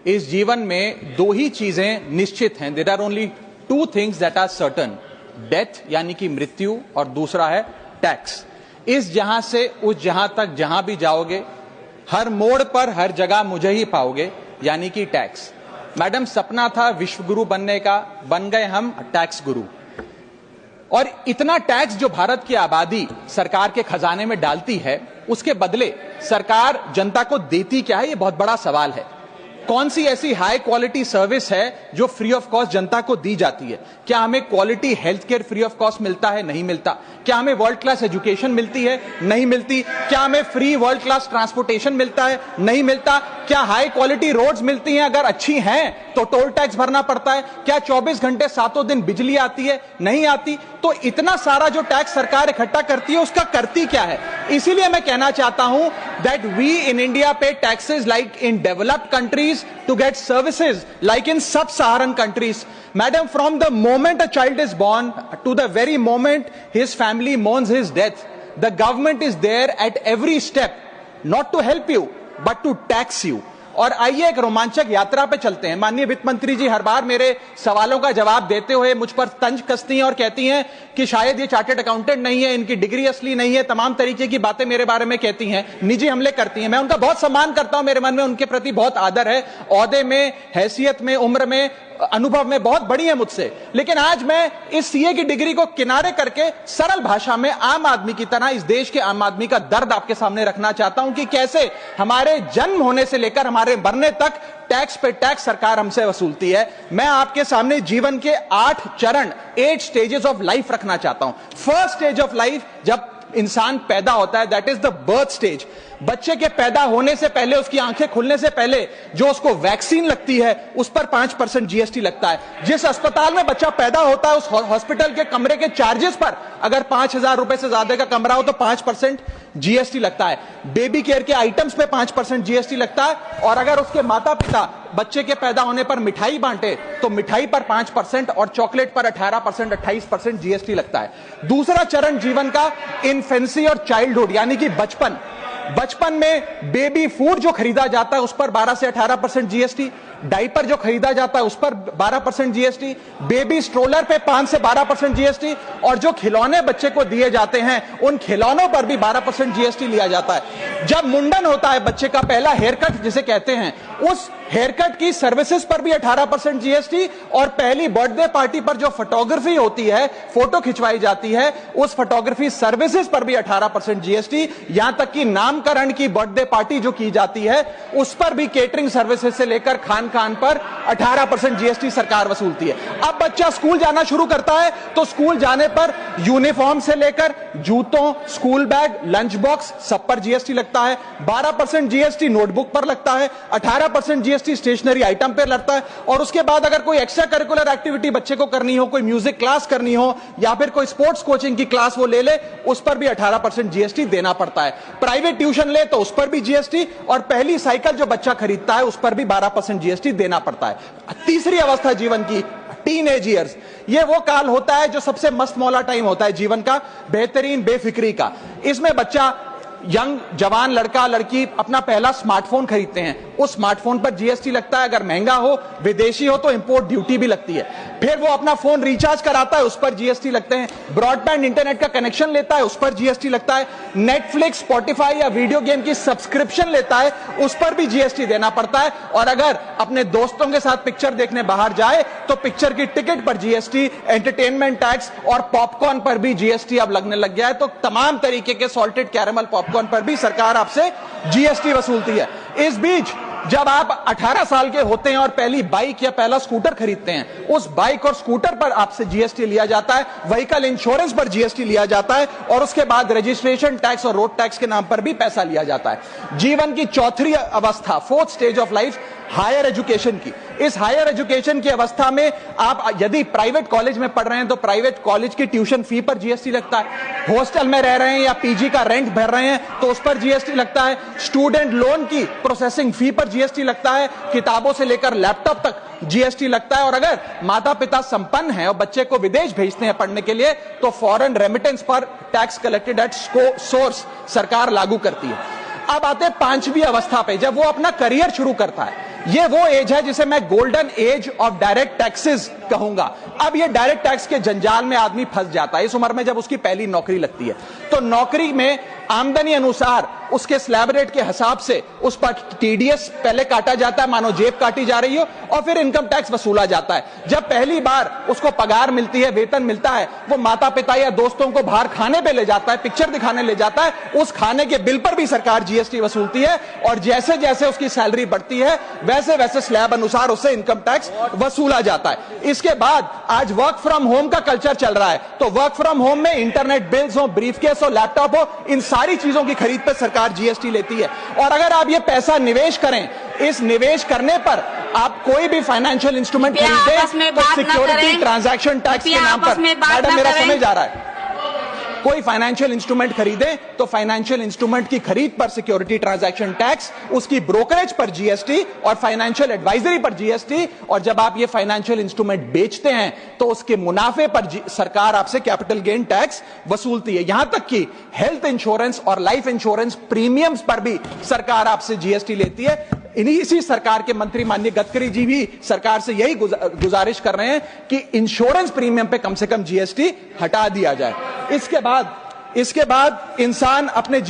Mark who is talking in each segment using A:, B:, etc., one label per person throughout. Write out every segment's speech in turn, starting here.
A: इस जीवन में दो ही चीजें निश्चित हैं। There are only two things that are certain, death यानी कि मृत्यु, और दूसरा है टैक्स। इस जहां से उस जहां तक जहां भी जाओगे, हर मोड़ पर हर जगह मुझे ही पाओगे, यानी कि टैक्स। मैडम, सपना था विश्व गुरु बनने का, बन गए हम टैक्स गुरु। और इतना टैक्स जो भारत की आबादी सरकार के खजाने में डालती है, उसके बदले सरकार जनता को देती क्या है, यह बहुत बड़ा सवाल है। कौन सी ऐसी हाई क्वालिटी सर्विस है जो फ्री ऑफ कॉस्ट जनता को दी जाती है? क्या हमें quality health care free of cost मिलता है? नहीं मिलता। क्या हमें वर्ल्ड क्लास एजुकेशन मिलती है? नहीं मिलती। क्या हमें फ्री वर्ल्ड क्लास ट्रांसपोर्टेशन मिलता है? नहीं मिलता। क्या हाई क्वालिटी रोड्स मिलती हैं? अगर अच्छी हैं तो टोल टैक्स भरना पड़ता है। क्या 24 घंटे 7 दिन बिजली आती है? नहीं आती। तो इतना सारा जो टैक्स सरकार इकट्ठा करती है, उसका करती क्या है? इसीलिए मैं कहना चाहता हूं दैट वी इन इंडिया पे taxes like in developed countries to get services like in sub-Saharan countries. Madam, from the moment a child is born to the very moment his family mourns his death, the government is there at every step, not to help you but to tax you. और आइए एक रोमांचक यात्रा पे चलते हैं। माननीय वित्त मंत्री जी हर बार मेरे सवालों का जवाब देते हुए मुझ पर तंज कसती हैं और कहती हैं कि शायद ये चार्टर्ड अकाउंटेंट नहीं है, इनकी डिग्री असली नहीं है, तमाम तरीके की बातें मेरे बारे में कहती हैं, निजी हमले करती हैं। मैं उनका बहुत सम्मान करता हूं, मेरे मन में उनके प्रति बहुत आदर है, ओहदे में, हैसियत में, उम्र में, अनुभव में बहुत बड़ी है मुझसे। लेकिन आज मैं इस सीए की डिग्री को किनारे करके सरल भाषा में आम आदमी की तरह इस देश के आम आदमी का दर्द आपके सामने रखना चाहता हूं कि कैसे हमारे जन्म होने से लेकर हमारे मरने तक टैक्स पे टैक्स सरकार हमसे वसूलती है। मैं आपके सामने जीवन के 8 चरण, 8 स्टेजेस ऑफ लाइफ रखना चाहता हूं। फर्स्ट स्टेज ऑफ लाइफ, जब इंसान पैदा होता है, that is the birth stage. बच्चे के पैदा होने से पहले, उसकी आंखें खुलने से पहले जो उसको वैक्सीन लगती है, उस पर 5% जीएसटी लगता है। जिस अस्पताल में बच्चा पैदा होता है, उस हॉस्पिटल के कमरे के चार्जेस पर अगर 5,000 रुपए से ज्यादा का कमरा हो तो 5% जीएसटी लगता है। बेबी केयर के आइटम्स पे 5% जीएसटी लगता है। और अगर उसके माता पिता बच्चे के पैदा होने पर मिठाई बांटे तो मिठाई पर 5% और चॉकलेट पर 18%, 28% जीएसटी लगता है। दूसरा चरण जीवन का इन्फेंसी और चाइल्डहुड यानी कि बचपन। बचपन में बेबी फूड जो खरीदा जाता है उस पर 12 से 18% जीएसटी, डाइपर जो खरीदा जाता है उस पर 12% जीएसटी, बेबी स्ट्रोलर पे 5 से 12% जीएसटी, और जो खिलौने बच्चे को दिए जाते हैं उन खिलौनों पर भी 12% जीएसटी लिया जाता है। जब मुंडन होता है बच्चे का, पहला हेयर कट जिसे कहते हैं, उस हेयर कट की सर्विसेज पर भी 18% जीएसटी, और पहली बर्थडे पार्टी पर जो फोटोग्राफी होती है, फोटो खिंचवाई जाती है, उस फोटोग्राफी सर्विसेज पर भी 18% जीएसटी। यहां तक कि नामकरण की बर्थडे पार्टी जो की जाती है उस पर भी केटरिंग सर्विसेज से लेकर खान पर 18% जीएसटी सरकार वसूलती है। अब बच्चा स्कूल जाना शुरू करता है तो स्कूल जाने पर यूनिफॉर्म से लेकर जूतों, स्कूल बैग, लंच बॉक्स, सब पर जीएसटी लगता है। 12% जीएसटी नोटबुक पर लगता है, 18% जीएसटी स्टेशनरी आइटम पर लगता है। और उसके बाद अगर कोई एक्स्ट्रा करिकुलर एक्टिविटी बच्चे को करनी हो, कोई म्यूजिक क्लास करनी हो या फिर कोई स्पोर्ट्स कोचिंग की क्लास वो ले ले, उस पर भी 18% जीएसटी देना पड़ता है। प्राइवेट ट्यूशन ले तो उस पर भी जीएसटी, और पहली साइकिल जो बच्चा खरीदता है उस पर भी 12% जीएसटी देना पड़ता है। तीसरी अवस्था जीवन की, टीनेज ईयर्स, ये वो काल होता है जो सबसे मस्त मौला टाइम होता है जीवन का, बेहतरीन बेफिक्री का। इसमें बच्चा, यंग जवान लड़का लड़की अपना पहला स्मार्टफोन खरीदते हैं, उस स्मार्टफोन पर जीएसटी लगता है। अगर महंगा हो, विदेशी हो तो इंपोर्ट ड्यूटी भी लगती है। फिर वो अपना फोन रिचार्ज कराता है, उस पर जीएसटी लगते हैं। ब्रॉडबैंड इंटरनेट का कनेक्शन लेता है, उस पर जीएसटी लगता है। नेटफ्लिक्स, स्पॉटिफाई या वीडियो गेम की सब्सक्रिप्शन लेता है, उस पर भी जीएसटी देना पड़ता है। और अगर अपने दोस्तों के साथ पिक्चर देखने बाहर जाए तो पिक्चर की टिकट पर जीएसटी, एंटरटेनमेंट टैक्स और पॉपकॉर्न पर भी जीएसटी अब लगने लग गया है। तो तमाम तरीके के सॉल्टेड कैरेमल पॉपकॉर्न पर भी सरकार आपसे जीएसटी वसूलती है। इस बीच जब आप 18 साल के होते हैं और पहली बाइक या पहला स्कूटर खरीदते हैं, उस बाइक और स्कूटर पर आपसे जीएसटी लिया जाता है, व्हीकल इंश्योरेंस पर जीएसटी लिया जाता है, और उसके बाद रजिस्ट्रेशन टैक्स और रोड टैक्स के नाम पर भी पैसा लिया जाता है। जीवन की चौथी अवस्था, fourth stage of life, higher education की। इस हायर एजुकेशन की अवस्था में आप यदि प्राइवेट कॉलेज में पढ़ रहे हैं तो प्राइवेट कॉलेज की ट्यूशन फी पर जीएसटी लगता है। हॉस्टल में रह रहे हैं या पीजी का रेंट भर रहे हैं तो उस पर जीएसटी लगता है। स्टूडेंट लोन की प्रोसेसिंग फी पर जीएसटी लगता है। किताबों से लेकर लैपटॉप तक जीएसटी लगता है। और अगर माता पिता संपन्न हैं और बच्चे को विदेश भेजते हैं पढ़ने के लिए तो फॉरेन रेमिटेंस पर टैक्स कलेक्टेड एट सोर्स सरकार लागू करती है। अब आते हैं पांचवी अवस्था पे, जब वो अपना करियर शुरू करता है। ये वो एज है जिसे मैं golden age of direct taxes कहूंगा। अब ये डायरेक्ट टैक्स के जंजाल में आदमी फंस जाता है इस उम्र में, जब उसकी पहली नौकरी लगती है। तो नौकरी में आमदनी अनुसार उसके स्लैब रेट के हिसाब से उस पर टीडीएस पहले काटा जाता है, मानो जेब काटी जा रही हो, और फिर इनकम टैक्स वसूला जाता है। जब पहली बार उसको पगार मिलती है, वेतन मिलता है, वो माता पिता या दोस्तों को बाहर खाने पे ले जाता है, पिक्चर दिखाने ले जाता है, उस खाने के बिल पर भी सरकार जीएसटी वसूलती है। और जैसे जैसे उसकी सैलरी बढ़ती है वैसे वैसे स्लैब अनुसार उससे इनकम टैक्स वसूला जाता है। इसके बाद आज वर्क फ्रॉम होम का कल्चर चल रहा है, तो वर्क फ्रॉम होम में इंटरनेट बिल्स हो, ब्रीफकेस हो, लैपटॉप हो, इन सारी चीजों की खरीद पर सरकार जीएसटी लेती है। और अगर आप ये पैसा निवेश करें, इस निवेश करने पर आप कोई भी फाइनेंशियल इंस्ट्रूमेंट खरीदें तो सिक्योरिटी ट्रांजैक्शन टैक्स के नाम पर, मैडम मेरा समय जा रहा है, कोई फाइनेंशियल इंस्ट्रूमेंट खरीदे तो फाइनेंशियल इंस्ट्रूमेंट की खरीद पर सिक्योरिटी ट्रांजैक्शन टैक्स, उसकी ब्रोकरेज पर जीएसटी और फाइनेंशियल एडवाइजरी पर जीएसटी। और जब आप ये फाइनेंशियल इंस्ट्रूमेंट बेचते हैं तो उसके मुनाफे पर सरकार आपसे कैपिटल गेन टैक्स वसूलती है। यहां तक कि हेल्थ इंश्योरेंस और लाइफ इंश्योरेंस प्रीमियम्स पर भी सरकार आपसे जीएसटी लेती है। इसी सरकार के मंत्री माननीय गडकरी जी भी सरकार से यही गुजारिश कर रहे हैं कि इंश्योरेंस प्रीमियम पे कम से कम जीएसटी हटा दिया जाए। इसके बाद इंसान अपने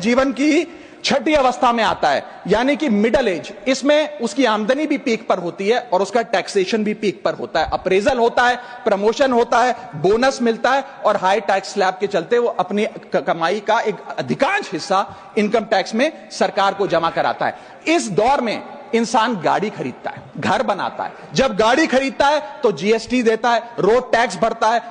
A: जीवन की छठी अवस्था में आता है, यानी कि मिडिल एज। इसमें उसकी आमदनी भी पीक पर होती है और उसका टैक्सेशन भी पीक पर होता है, अप्रेजल होता है, प्रमोशन होता है, बोनस मिलता है, और हाई टैक्स स्लैब के चलते वो अपनी कमाई का एक अधिकांश हिस्सा इनकम टैक्स में सरकार को जमा कराता है। इस दौर में इंसान गाड़ी खरीदता है, घर बनाता है। जब गाड़ी खरीदता है तो जीएसटी देता है, रोड टैक्स भरता है,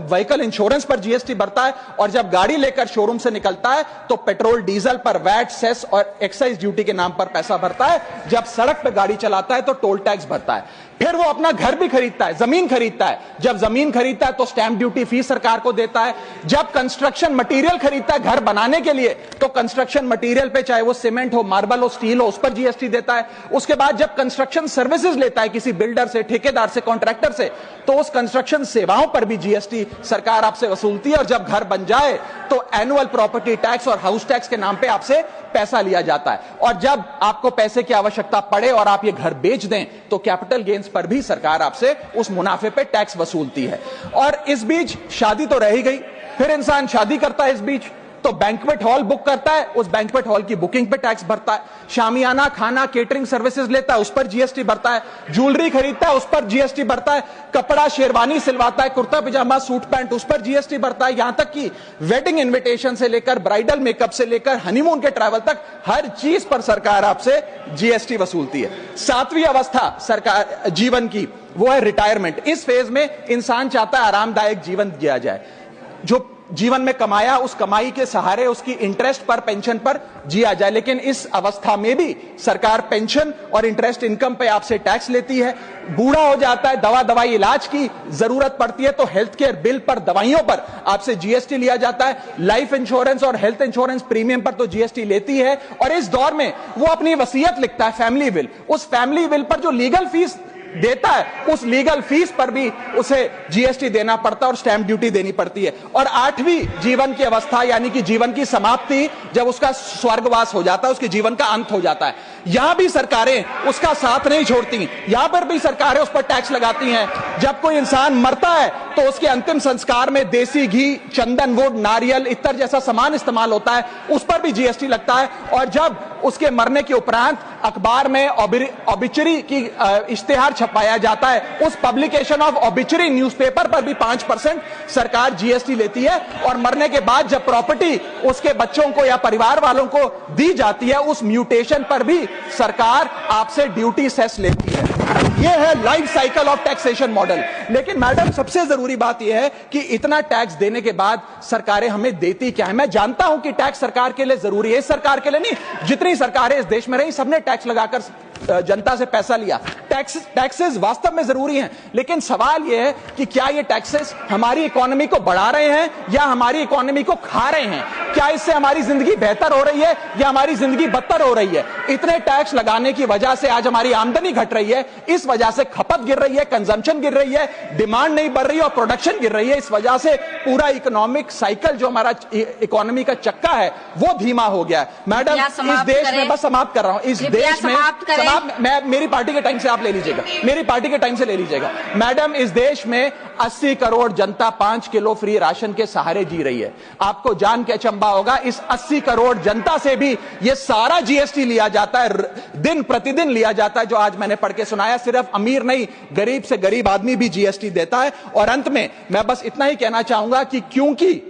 A: व्हीकल इंश्योरेंस पर जीएसटी भरता है, और जब गाड़ी लेकर शोरूम से निकलता है तो पेट्रोल डीजल पर वैट, सेस और एक्साइज ड्यूटी के नाम पर पैसा भरता है। जब सड़क पर गाड़ी चलाता है तो टोल टैक्स भरता है। फिर वो अपना घर भी खरीदता है, जमीन खरीदता है। जब जमीन खरीदता है तो स्टैंप ड्यूटी फीस सरकार को देता है। जब कंस्ट्रक्शन मटेरियल खरीदता है घर बनाने के लिए तो कंस्ट्रक्शन मटेरियल पे, चाहे वो सीमेंट हो, मार्बल हो, स्टील हो, उस पर जीएसटी देता है। उसके बाद जब कंस्ट्रक्शन सर्विसेज लेता है किसी बिल्डर से, ठेकेदार से, कॉन्ट्रैक्टर से, तो उस कंस्ट्रक्शन सेवाओं पर भी जीएसटी सरकार आपसे वसूलती है। और जब घर बन जाए तो एनुअल प्रॉपर्टी टैक्स और हाउस टैक्स के नाम पे आपसे पैसा लिया जाता है। और जब आपको पैसे की आवश्यकता पड़े और आप ये घर बेच दें तो कैपिटल गेन्स पर भी सरकार आपसे उस मुनाफे पे टैक्स वसूलती है। और इस बीच शादी तो रह ही गई, फिर इंसान शादी करता है, इस बीच तो बैंक्वेट हॉल बुक करता है, उस बैंक्वेट हॉल की बुकिंग पे टैक्स भरता है। शामियाना, खाना, केटरिंग सर्विसेज लेता है, उस पर जीएसटी भरता है। ज्वेलरी खरीदता है, उस पर जीएसटी भरता है। कपड़ा, शेरवानी सिलवाता है, कुर्ता पजामा, सूट पैंट, उस पर जीएसटी भरता है। यहां तक कि वेडिंग इन्विटेशन से लेकर, ब्राइडल मेकअप से लेकर, हनीमून के ट्रैवल तक हर चीज पर सरकार आपसे जीएसटी वसूलती है। सातवीं अवस्था सरकार जीवन की, वो है रिटायरमेंट। इस फेज में इंसान चाहता है आरामदायक जीवन जिया जाए, जो जीवन में कमाया उस कमाई के सहारे उसकी इंटरेस्ट पर, पेंशन पर जिया जाए। लेकिन इस अवस्था में भी सरकार पेंशन और इंटरेस्ट इनकम पे आपसे टैक्स लेती है। बूढ़ा हो जाता है, दवाई इलाज की जरूरत पड़ती है तो हेल्थ केयर बिल पर, दवाइयों पर आपसे जीएसटी लिया जाता है। लाइफ इंश्योरेंस और हेल्थ इंश्योरेंस प्रीमियम पर तो जीएसटी लेती है। और इस दौर में वो अपनी वसीयत लिखता है, फैमिली विल। उस फैमिली विल पर जो लीगल फीस देता है, उस लीगल फीस पर भी उसे जीएसटी देना पड़ता है और स्टैंप ड्यूटी देनी पड़ती है। और आठवीं जीवन की अवस्था, यानी कि जीवन की समाप्ति, जब उसका स्वर्गवास हो जाता है, उसके जीवन का अंत हो जाता है, यहां भी सरकारें उसका साथ नहीं छोड़ती। यहां पर भी सरकारें उस पर टैक्स लगाती हैं। जब कोई इंसान मरता है तो उसके अंतिम संस्कार में देसी घी, चंदन वुड, नारियल, इत्तर जैसा सामान इस्तेमाल होता है, उस पर भी जीएसटी लगता है। और जब उसके मरने के उपरांत अखबार में ऑबिचरी की इश्तेहार छपाया जाता है, उस पब्लिकेशन ऑफ ऑबिचरी न्यूज़पेपर पर भी 5% सरकार जीएसटी लेती है। और मरने के बाद जब प्रॉपर्टी उसके बच्चों को या परिवार वालों को दी जाती है, उस म्यूटेशन पर भी सरकार आपसे ड्यूटी सेस लेती है। यह है life cycle of taxation model. लेकिन मैडम, सबसे जरूरी बात यह है कि इतना टैक्स देने के बाद सरकारें हमें देती क्या है? मैं जानता हूं कि टैक्स सरकार के लिए जरूरी है, इस सरकार के लिए नहीं, जितनी सरकारें इस देश में रही सबने टैक्स लगाकर जनता से पैसा लिया। टैक्सेस वास्तव में जरूरी हैं, लेकिन सवाल यह है कि क्या ये टैक्सेस हमारी इकोनॉमी को बढ़ा रहे हैं या हमारी इकोनॉमी को खा रहे हैं? क्या इससे हमारी जिंदगी बेहतर हो रही है या हमारी जिंदगी बदतर हो रही है? इतने टैक्स लगाने की वजह से आज हमारी आमदनी घट रही है, इस वजह से खपत गिर रही है, कंजम्पशन गिर रही है, डिमांड नहीं बढ़ रही है और प्रोडक्शन गिर रही है। इस वजह से पूरा इकोनॉमिक साइकिल जो हमारा इकोनॉमी का चक्का है वो धीमा हो गया है। मैडम, इस देश में, बस समाप्त कर रहा हूं, इस देश में मैं मेरी पार्टी के टाइम से आप ले लीजिएगा, मेरी पार्टी के टाइम से ले लीजिएगा। मैडम, इस देश में 80 करोड़ जनता 5 किलो फ्री राशन के सहारे जी रही है। आपको जान के अचंभा होगा, इस 80 करोड़ जनता से भी ये सारा जीएसटी लिया जाता है, दिन प्रतिदिन लिया जाता है, जो आज मैंने पढ़ के सुनाया। सिर्फ अमीर नहीं, गरीब से गरीब आदमी भी जीएसटी देता है। और अंत में मैं बस इतना ही कहना चाहूंगा कि क्योंकि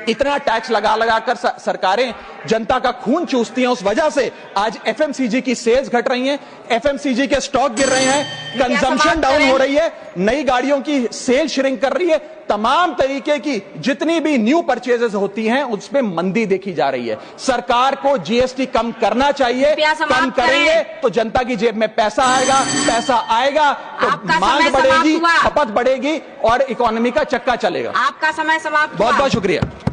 A: इतना टैक्स लगा लगाकर सरकारें जनता का खून चूसती हैं, उस वजह से आज एफएमसीजी की सेल्स घट रही हैं, एफएमसीजी के स्टॉक गिर रहे हैं, कंजम्पशन डाउन हो रही है, नई गाड़ियों की सेल श्रिंक कर रही है, तमाम तरीके की जितनी भी न्यू परचेजेस होती हैं उसमें मंदी देखी जा रही है। सरकार को जीएसटी कम करना चाहिए, कम करेंगे तो जनता की जेब में पैसा आएगा तो मांग बढ़ेगी, खपत बढ़ेगी और इकोनॉमी का चक्का चलेगा।
B: आपका समय समाप्त।
A: बहुत बहुत शुक्रिया।